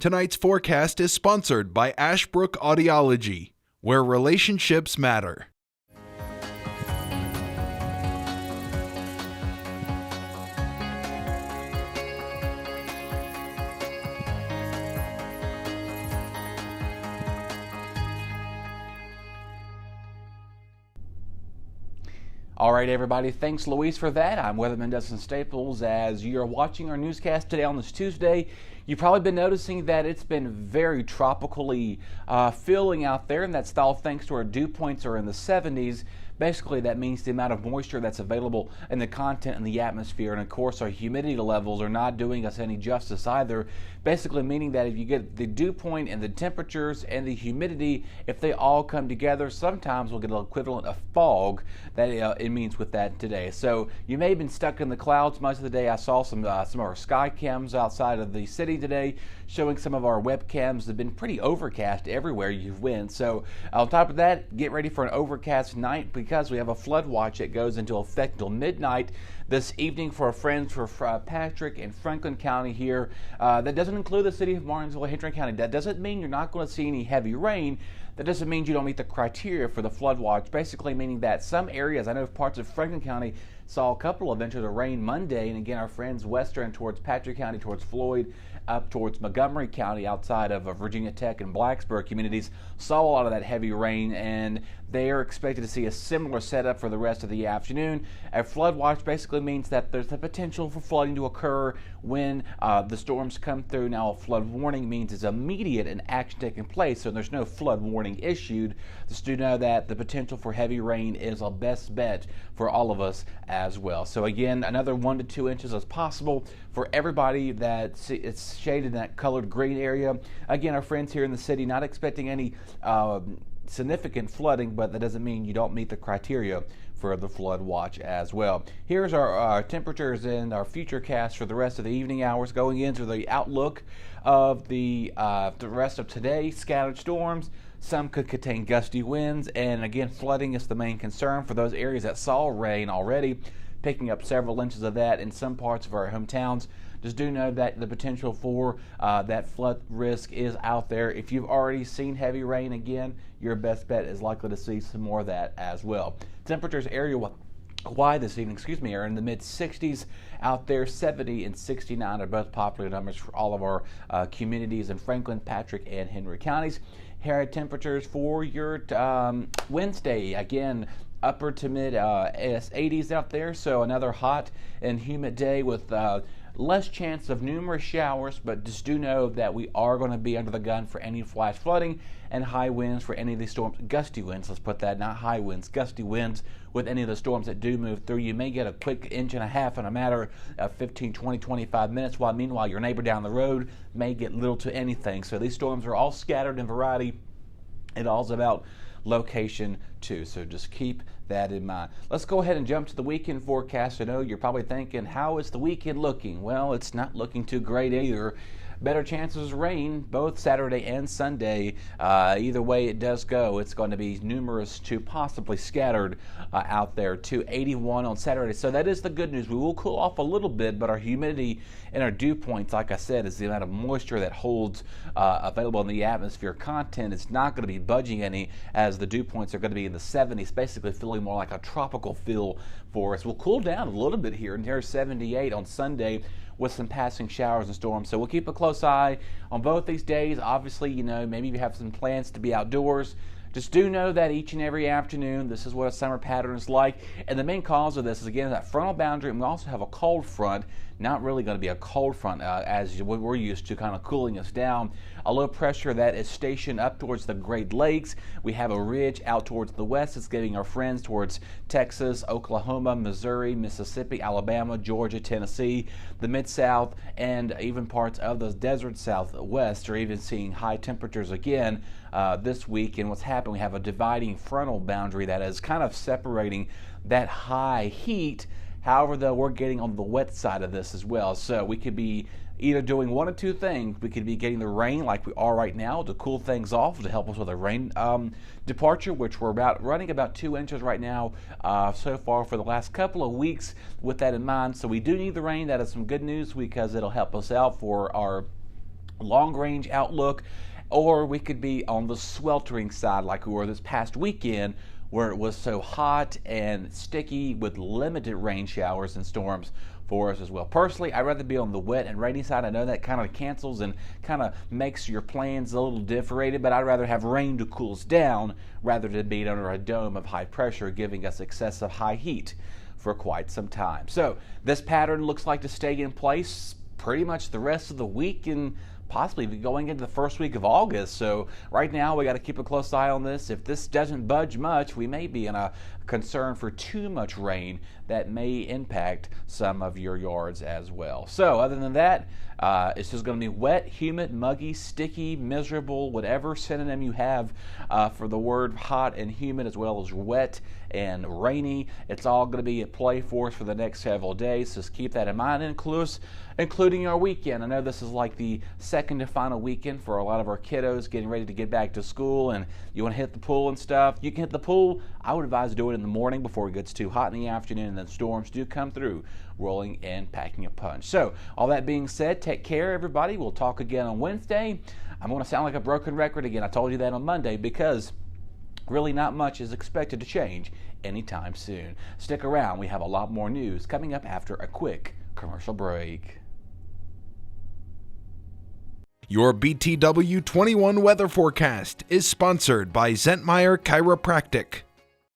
Tonight's forecast is sponsored by Ashbrook Audiology, where relationships matter. All right, everybody, thanks, Luis, for that. I'm Weatherman Dustin Staples. As you're watching our newscast today on this Tuesday, you've probably been noticing that it's been very tropically feeling out there, and that's all thanks to our dew points are in the 70s. Basically, that means the amount of moisture that's available in the content in the atmosphere. And of course, our humidity levels are not doing us any justice either. Basically meaning that if you get the dew point and the temperatures and the humidity, if they all come together, sometimes we'll get an equivalent of fog that it means with that today. So you may have been stuck in the clouds most of the day. I saw some of our sky cams outside of the city today showing some of our webcams have been pretty overcast everywhere you've went. So on top of that, get ready for an overcast night because we have a flood watch that goes into effect till midnight this evening for our friends for Patrick and Franklin County here. That doesn't include the city of Martinsville, Hendron County. That doesn't mean you're not going to see any heavy rain. That doesn't mean you don't meet the criteria for the flood watch, basically meaning that some areas, I know parts of Franklin County saw a couple of inches of rain Monday, and again, our friends western towards Patrick County, towards Floyd, up towards Montgomery County, outside of Virginia Tech and Blacksburg communities, saw a lot of that heavy rain, and they are expected to see a similar setup for the rest of the afternoon. A flood watch basically means that there's the potential for flooding to occur when the storms come through. Now, a flood warning means it's immediate and action taking place, so there's no flood warning issued. Just do know that the potential for heavy rain is a best bet for all of us as well. So again, another 1 to 2 inches is possible for everybody that it's shaded in that colored green area. Again, our friends here in the city not expecting any significant flooding, but that doesn't mean you don't meet the criteria for the flood watch as well. Here's our temperatures and our future cast for the rest of the evening hours going into the outlook of the rest of today. Scattered storms. Some could contain gusty winds, and again, flooding is the main concern for those areas that saw rain already, picking up several inches of that in some parts of our hometowns. Just do know that the potential for that flood risk is out there. If you've already seen heavy rain, again, your best bet is likely to see some more of that as well. Temperatures area-wide this evening, are in the mid-60s out there. 70 and 69 are both popular numbers for all of our communities in Franklin, Patrick, and Henry counties. Here are temperatures for your Wednesday. Again, upper to mid 80s out there, so another hot and humid day with less chance of numerous showers, but just do know that we are going to be under the gun for any flash flooding and high winds for any of these storms. Gusty winds, let's put that, not high winds, gusty winds with any of the storms that do move through. You may get a quick inch and a half in a matter of 15, 20, 25 minutes, while meanwhile your neighbor down the road may get little to anything. So these storms are all scattered in variety. It all's about location too, so just keep that in mind. Let's go ahead and jump to the weekend forecast. I know you're probably thinking, how is the weekend looking? Well, it's not looking too great either. Better chances of rain both Saturday and Sunday. Either way it does go, it's going to be numerous to possibly scattered out there. To 81 on Saturday. So that is the good news. We will cool off a little bit, but our humidity and our dew points, like I said, is the amount of moisture that holds available in the atmosphere. Content is not going to be budging any, as the dew points are going to be in the 70s, basically feeling more like a tropical feel for us. We'll cool down a little bit here, and here's 78 on Sunday with some passing showers and storms. So we'll keep a close eye on both these days. Obviously, maybe you have some plans to be outdoors. Just do know that each and every afternoon, this is what a summer pattern is like. And the main cause of this is, again, that frontal boundary. And we also have a cold front, not really going to be a cold front as we're used to, kind of cooling us down. A low pressure that is stationed up towards the Great Lakes. We have a ridge out towards the west that's getting our friends towards Texas, Oklahoma, Missouri, Mississippi, Alabama, Georgia, Tennessee, the Mid-South, and even parts of the desert Southwest are even seeing high temperatures again this week. And what's happened, we have a dividing frontal boundary that is kind of separating that high heat. However, though, we're getting on the wet side of this as well. So we could be either doing one of two things. We could be getting the rain like we are right now to cool things off, to help us with a rain departure, which we're running about 2 inches right now so far for the last couple of weeks with that in mind. So we do need the rain. That is some good news because it'll help us out for our long-range outlook, or we could be on the sweltering side like we were this past weekend, where it was so hot and sticky with limited rain showers and storms for us as well. Personally, I'd rather be on the wet and rainy side. I know that kind of cancels and kind of makes your plans a little differentiated, but I'd rather have rain to cool us down rather than being under a dome of high pressure giving us excessive high heat for quite some time. So this pattern looks like to stay in place pretty much the rest of the week and possibly going into the first week of August. So right now we got to keep a close eye on this. If this doesn't budge much, we may be in a concern for too much rain that may impact some of your yards as well. So other than that, it's just going to be wet, humid, muggy, sticky, miserable, whatever synonym you have for the word hot and humid, as well as wet and rainy. It's all going to be at play for us for the next several days. Just keep that in mind, including our weekend. I know this is like the second to final weekend for a lot of our kiddos getting ready to get back to school, and you want to hit the pool and stuff. You can hit the pool. I would advise to do it in the morning before it gets too hot in the afternoon, and then storms do come through, rolling and packing a punch. So all that being said, take care, everybody. We'll talk again on Wednesday. I'm going to sound like a broken record again. I told you that on Monday because really not much is expected to change anytime soon. Stick around. We have a lot more news coming up after a quick commercial break. Your BTW21 weather forecast is sponsored by Zentmeyer Chiropractic.